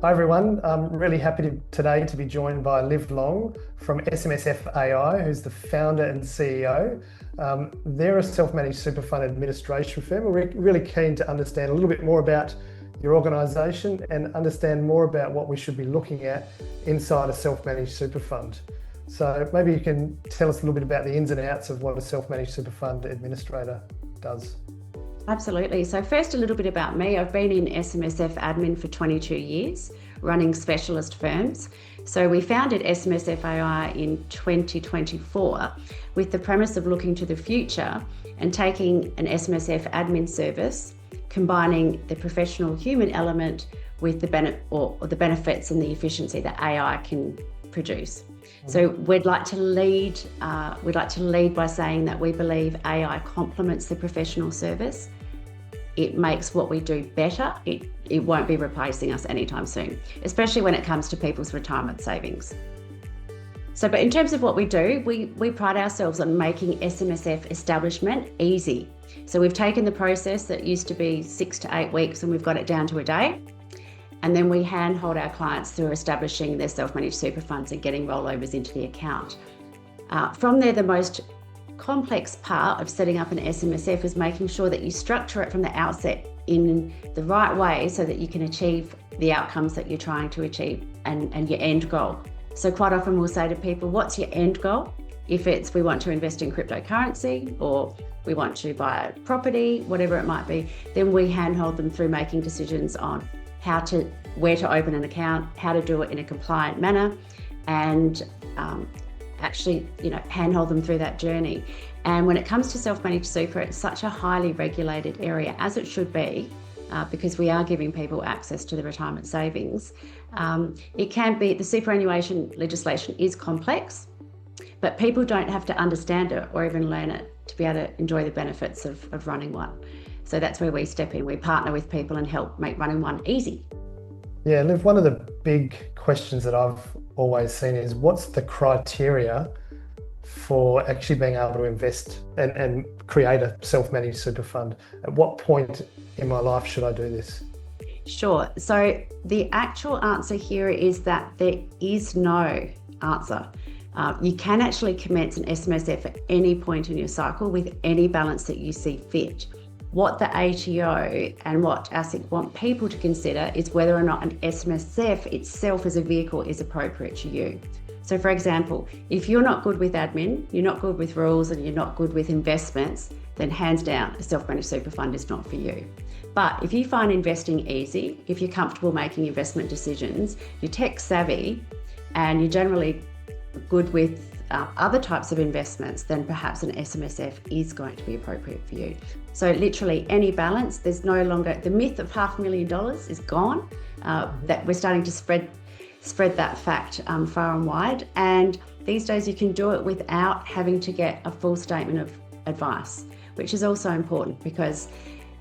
Hi everyone, I'm really happy today to be joined by Liv Long from SMSF AI, who's the founder and CEO. They're a self-managed super fund administration firm. We're really keen to understand a little bit more about your organisation and understand more about what we should be looking at inside a self-managed super fund. So maybe you can tell us a little bit about the ins and outs of what a self-managed super fund administrator does. Absolutely. So first, a little bit about me. I've been in SMSF admin for 22 years, running specialist firms. So we founded SMSF AI in 2024 with the premise of looking to the future and taking an SMSF admin service, combining the professional human element with the benefits and the efficiency that AI can produce. So we'd like to lead by saying that we believe AI complements the professional service. It makes what we do better. It won't be replacing us anytime soon, especially when it comes to people's retirement savings. But in terms of what we do, we pride ourselves on making SMSF establishment easy. So we've taken the process that used to be 6 to 8 weeks and we've got it down to a day. And then we handhold our clients through establishing their self-managed super funds and getting rollovers into the account. From there, the most complex part of setting up an SMSF is making sure that you structure it from the outset in the right way so that you can achieve the outcomes that you're trying to achieve and your end goal. So quite often we'll say to people, what's your end goal? If it's we want to invest in cryptocurrency or we want to buy a property, whatever it might be, then we handhold them through making decisions on where to open an account, how to do it in a compliant manner, and actually, handhold them through that journey. And when it comes to self-managed super, it's such a highly regulated area, as it should be, because we are giving people access to the retirement savings. It can be, the superannuation legislation is complex, but people don't have to understand it or even learn it to be able to enjoy the benefits of running one. So that's where we step in. We partner with people and help make running one easy. Yeah, Liv, one of the big questions that I've always seen is what's the criteria for actually being able to invest and create a self-managed super fund? At what point in my life should I do this? Sure. So the actual answer here is that there is no answer. You can actually commence an SMSF at any point in your cycle with any balance that you see fit. What the ATO and what ASIC want people to consider is whether or not an SMSF itself as a vehicle is appropriate to you. So for example, if you're not good with admin, you're not good with rules and you're not good with investments, then hands down, a self-managed super fund is not for you. But if you find investing easy, if you're comfortable making investment decisions, you're tech savvy and you're generally good with other types of investments, then perhaps an SMSF is going to be appropriate for you. So literally any balance, there's no longer, the myth of $500,000 is gone. That we're starting to spread that fact far and wide. And these days you can do it without having to get a full statement of advice, which is also important because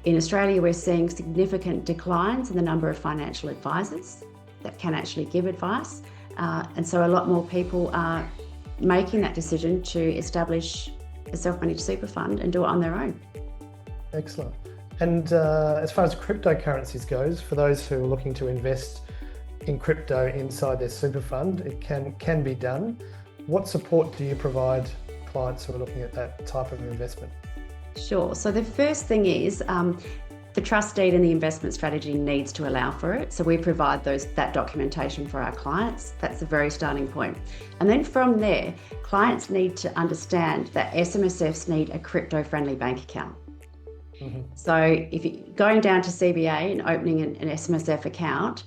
in Australia we're seeing significant declines in the number of financial advisors that can actually give advice. And so a lot more people are making that decision to establish a self-managed super fund and do it on their own. Excellent. And as far as cryptocurrencies goes, for those who are looking to invest in crypto inside their super fund, it can be done. What support do you provide clients who are looking at that type of investment? Sure. So the first thing is the trust deed and the investment strategy needs to allow for it. So we provide that documentation for our clients. That's the very starting point. And then from there, clients need to understand that SMSFs need a crypto-friendly bank account. Mm-hmm. So if you're going down to CBA and opening an SMSF account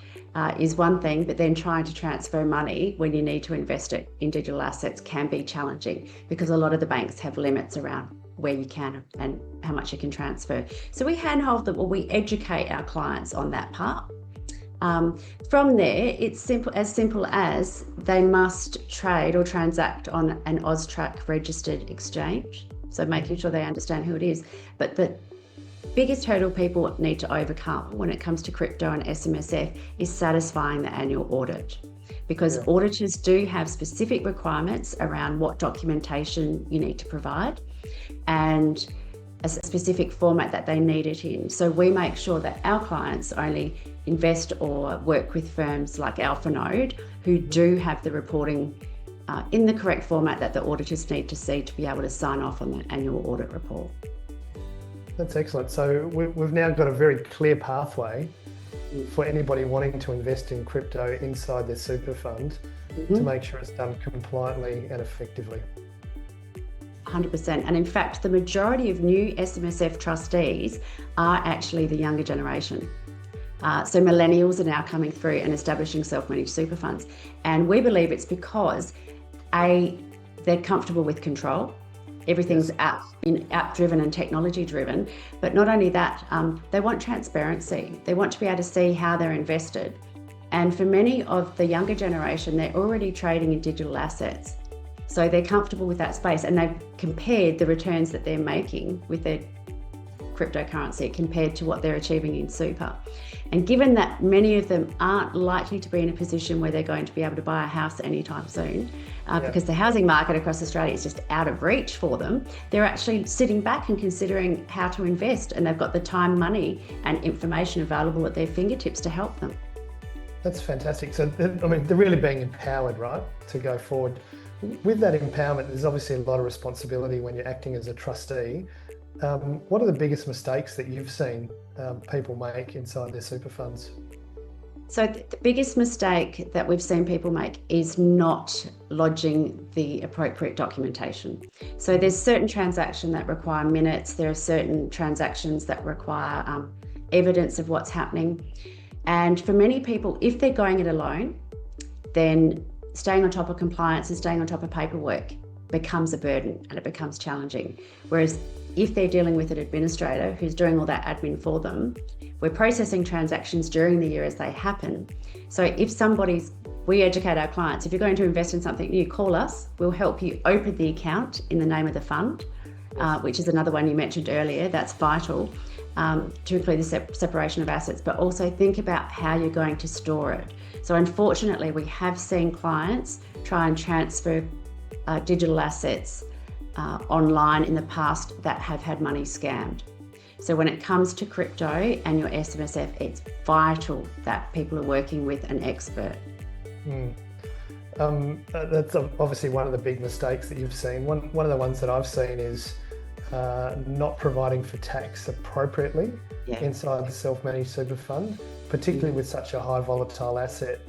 is one thing, but then trying to transfer money when you need to invest it in digital assets can be challenging because a lot of the banks have limits around where you can and how much you can transfer. So we handhold them, or we educate our clients on that part. From there, it's simple as they must trade or transact on an AUSTRAC registered exchange. So making sure they understand who it is. But the biggest hurdle people need to overcome when it comes to crypto and SMSF is satisfying the annual audit. Because auditors do have specific requirements around what documentation you need to provide. And a specific format that they need it in. So we make sure that our clients only invest or work with firms like Alphanode who do have the reporting in the correct format that the auditors need to see to be able to sign off on that annual audit report. That's excellent. So we've now got a very clear pathway for anybody wanting to invest in crypto inside their super fund to make sure it's done compliantly and effectively. 100%. And in fact, the majority of new SMSF trustees are actually the younger generation. So millennials are now coming through and establishing self-managed super funds. And we believe it's because they're comfortable with control. Everything's app-driven and technology-driven. But not only that, they want transparency. They want to be able to see how they're invested. And for many of the younger generation, they're already trading in digital assets. So they're comfortable with that space, and they've compared the returns that they're making with their cryptocurrency compared to what they're achieving in super. And given that many of them aren't likely to be in a position where they're going to be able to buy a house anytime soon, because the housing market across Australia is just out of reach for them, they're actually sitting back and considering how to invest, and they've got the time, money and information available at their fingertips to help them. That's fantastic. So, I mean, they're really being empowered, right, to go forward. With that empowerment, there's obviously a lot of responsibility when you're acting as a trustee. What are the biggest mistakes that you've seen people make inside their super funds? So the biggest mistake that we've seen people make is not lodging the appropriate documentation. So there's certain transactions that require minutes. There are certain transactions that require evidence of what's happening. And for many people, if they're going it alone, then staying on top of compliance and staying on top of paperwork becomes a burden and it becomes challenging. Whereas if they're dealing with an administrator who's doing all that admin for them, we're processing transactions during the year as they happen. So if we educate our clients, if you're going to invest in something new, call us. We'll help you open the account in the name of the fund, which is another one you mentioned earlier. That's vital to include the separation of assets, but also think about how you're going to store it. So unfortunately, we have seen clients try and transfer digital assets online in the past that have had money scammed. So when it comes to crypto and your SMSF, it's vital that people are working with an expert. That's obviously one of the big mistakes that you've seen. One of the ones that I've seen is not providing for tax appropriately inside the self-managed super fund, particularly with such a high volatile asset,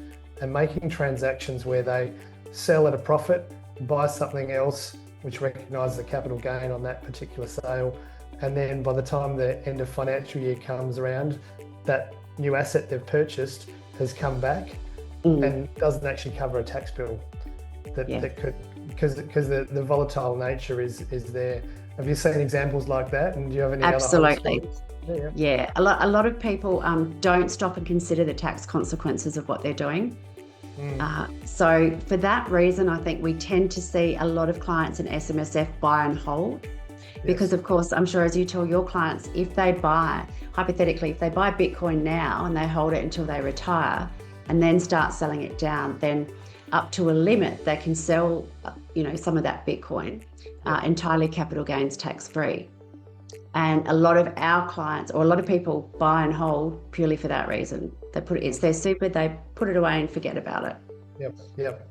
and making transactions where they sell at a profit, buy something else which recognises the capital gain on that particular sale, and then by the time the end of financial year comes around, that new asset they've purchased has come back and doesn't actually cover a tax bill that could, because the volatile nature is there. Have you seen examples like that? And do you have any Absolutely. other Yeah. A lot of people don't stop and consider the tax consequences of what they're doing. So for that reason, I think we tend to see a lot of clients in SMSF buy and hold. Because of course, I'm sure as you tell your clients, if they buy, hypothetically, if they buy Bitcoin now and they hold it until they retire and then start selling it down, then up to a limit, they can sell, some of that Bitcoin entirely capital gains tax free. And a lot of our clients, or a lot of people, buy and hold purely for that reason. It's their super, they put it away and forget about it. Yep.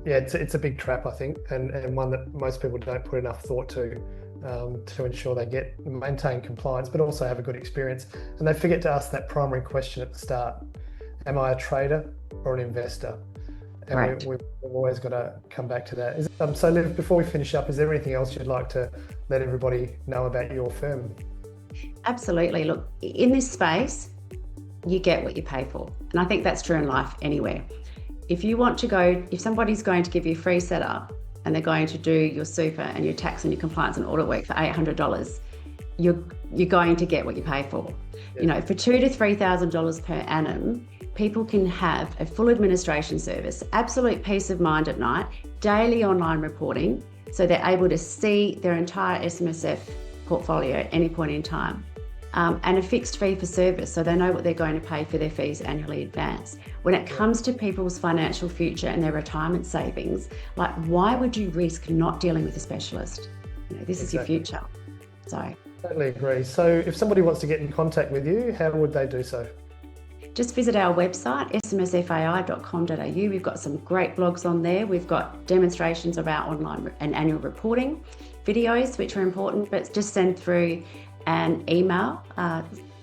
It's a big trap, I think, and one that most people don't put enough thought to ensure they maintain compliance, but also have a good experience. And they forget to ask that primary question at the start: am I a trader or an investor? And right. we've always got to come back to that. So Liv, before we finish up, is there anything else you'd like to let everybody know about your firm? Absolutely. Look, in this space, you get what you pay for. And I think that's true in life anywhere. If somebody's going to give you free setup and they're going to do your super and your tax and your compliance and audit work for $800, you're going to get what you pay for. Yes. For $2,000 to $3,000 per annum, people can have a full administration service, absolute peace of mind at night, daily online reporting, so they're able to see their entire SMSF portfolio at any point in time, and a fixed fee for service, so they know what they're going to pay for their fees annually in advance. When it comes to people's financial future and their retirement savings, why would you risk not dealing with a specialist? This is your future. So Totally agree. So if somebody wants to get in contact with you, how would they do so? just visit our website, smsfai.com.au. We've got some great blogs on there. We've got demonstrations of our online and annual reporting, videos, which are important, but just send through an email,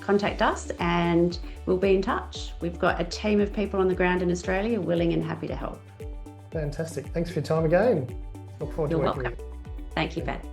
contact us, and we'll be in touch. We've got a team of people on the ground in Australia willing and happy to help. Fantastic. Thanks for your time again. Look forward to You're working welcome. with you. Thank you, Pat.